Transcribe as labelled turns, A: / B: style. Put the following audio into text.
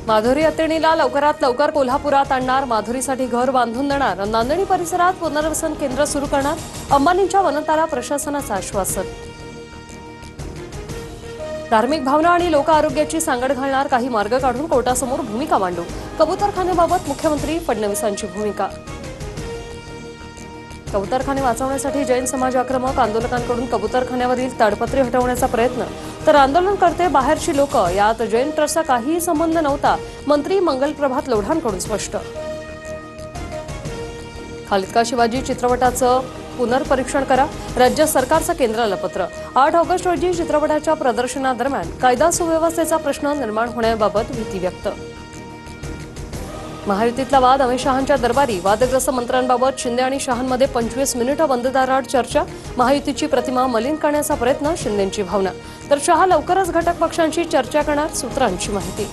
A: माधुरी अत्तेणीला लवकरात लवकर कोल्हापुरात आणणार, माधुरीसाठी घर बांधून देणार, नांदणी परिसरात पुनर्वसन केंद्र सुरू करणार, अंबानींच्या वनताला प्रशासनाचं आश्वासन. धार्मिक भावना आणि लोक आरोग्याची सांगड घालणार, काही मार्ग काढून कोर्टासमोर भूमिका मांडू, कबूतरखान्याबाबत मुख्यमंत्री फडणवीसांची भूमिका. कबूतरखाने वाचवण्यासाठी जैन समाज आक्रमक, आंदोलकांकडून कबूतरखान्यावरील ताडपत्री हटवण्याचा प्रयत्न, तर आंदोलनकर्ते बाहेरची लोक, यात जैन ट्रस्टचा काहीही संबंध नव्हता, मंत्री मंगलप्रभात लोढांकडून स्पष्ट. खालिद का शिवाजी चित्रपटाचं पुनर्परीक्षण करा, राज्य सरकारचं केंद्राला पत्र. 8 ऑगस्ट रोजी चित्रपटाच्या प्रदर्शनादरम्यान कायदा सुव्यवस्थेचा प्रश्न निर्माण होण्याबाबत भीती व्यक्त. महायुतीतला वाद, अमित शहांच्या दरबारी, वादग्रस्त मंत्र्यांबाबत शिंदे आणि शहांमध्ये 25 मिनिटं बंद दाराआड चर्चा, महायुतीची प्रतिमा मलिन करण्याचा प्रयत्न, शिंदेंची भावना, तर शहा लवकरच घटक पक्षांशी चर्चा करणार, सूत्रांची माहिती.